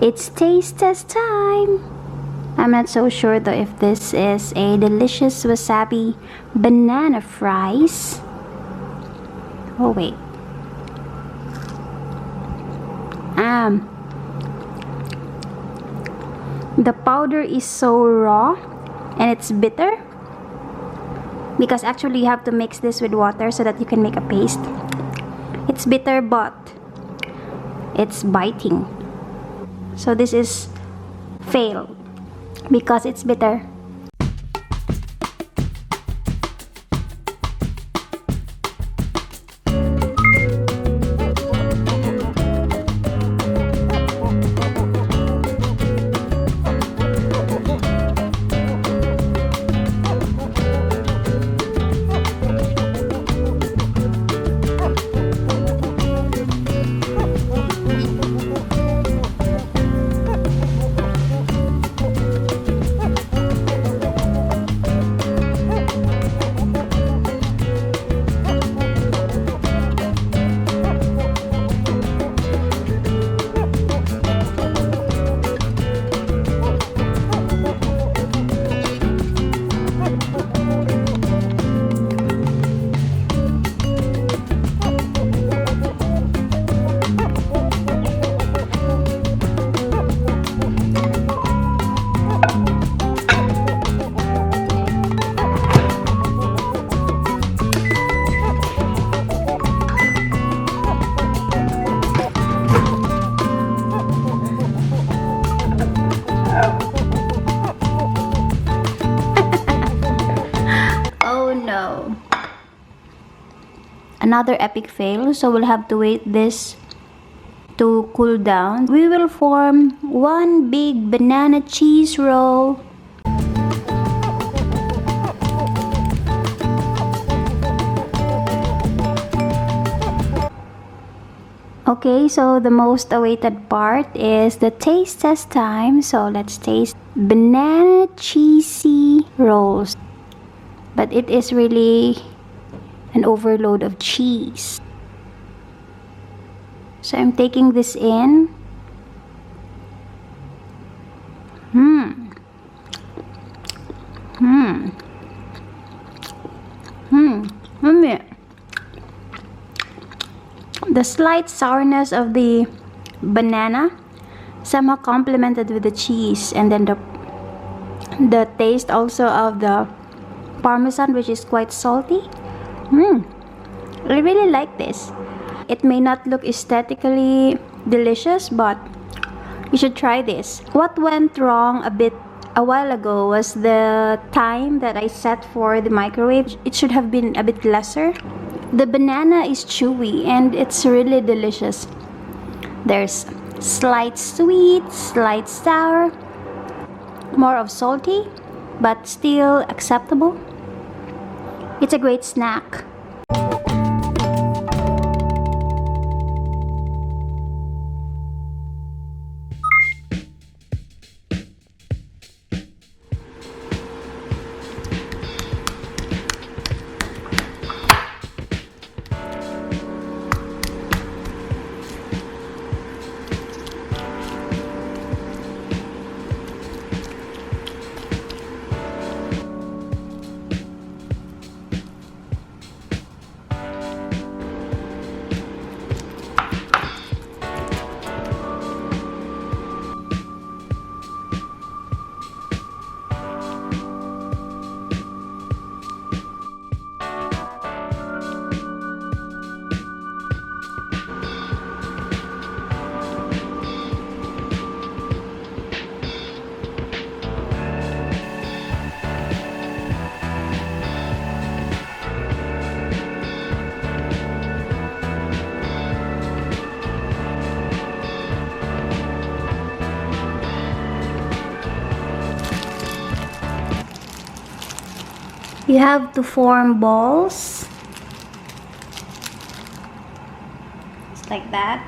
It's taste test time! I'm not so sure though if this is a delicious wasabi banana fries. Oh wait. The powder is so raw and it's bitter. Because actually you have to mix this with water so that you can make a paste. It's bitter but it's biting. So this is fail because it's bitter. Another epic fail, so we'll have to wait this to cool down. We will form one big banana cheese roll. Okay, so the most awaited part is the taste test time. So let's taste banana cheesy rolls. But it is really an overload of cheese. So I'm taking this in. The slight sourness of the banana somehow complemented with the cheese, and then the taste also of the parmesan, which is quite salty. I really like this. It may not look aesthetically delicious, but you should try this. What went wrong a while ago was the time that I set for the microwave. It should have been a bit lesser. The banana is chewy and it's really delicious. There's slight sweet, slight sour, more of salty, but still acceptable. It's a great snack. You have to form balls. Just like that.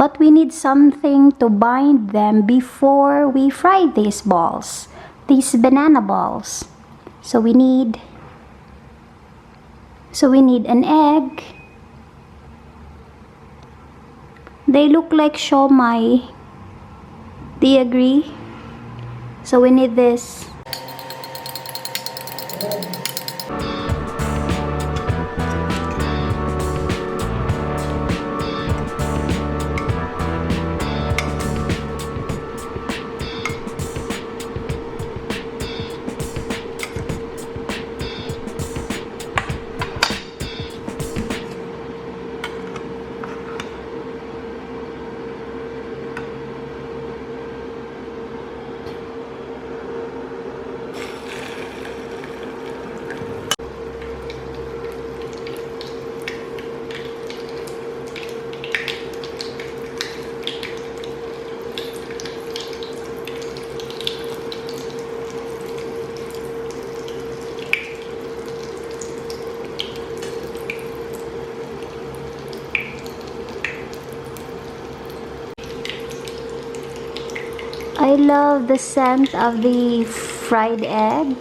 But we need something to bind them before we fry these balls, these banana balls. So we need an egg. They look like siomai. Do you agree? So we need this. I love the scent of the fried egg.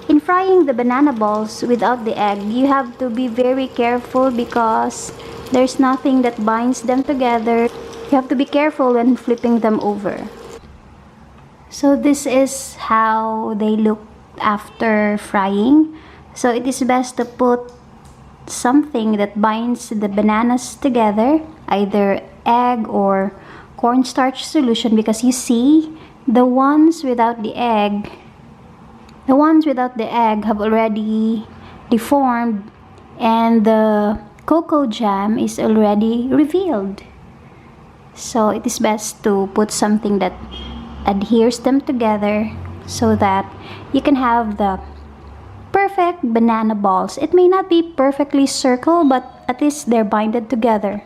In frying the banana balls without the egg, you have to be very careful because there's nothing that binds them together. You have to be careful when flipping them over. So this is how they look after frying. So it is best to put something that binds the bananas together, either egg or cornstarch solution, because you see the ones without the egg have already deformed and the cocoa jam is already revealed. So it is best to put something that adheres them together so that you can have the perfect banana balls. It may not be perfectly circle, but at least they're binded together.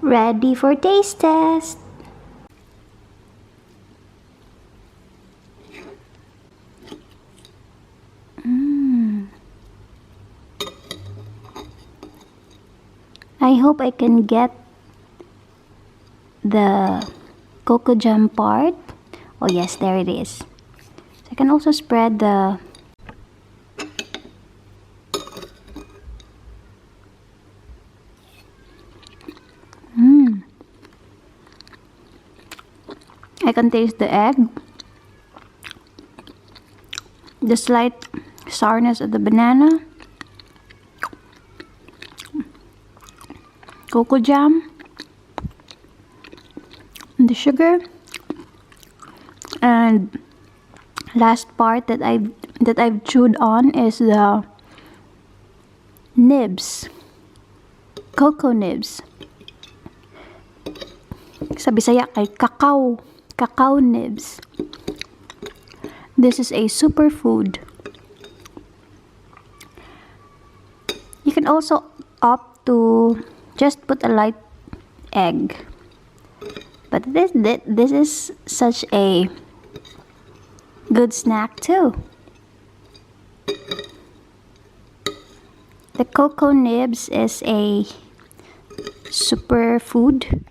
Ready for taste test. I hope I can get the cocoa jam part. Oh yes, there it is. So I can also spread the I can taste the egg, the slight sourness of the banana, cocoa jam, and the sugar, and last part that I've chewed on is the nibs, cocoa nibs. Sa Bisaya kay cacao nibs. This is a superfood. You can also opt to just put a light egg, but this is such a good snack too. The cocoa nibs is a superfood.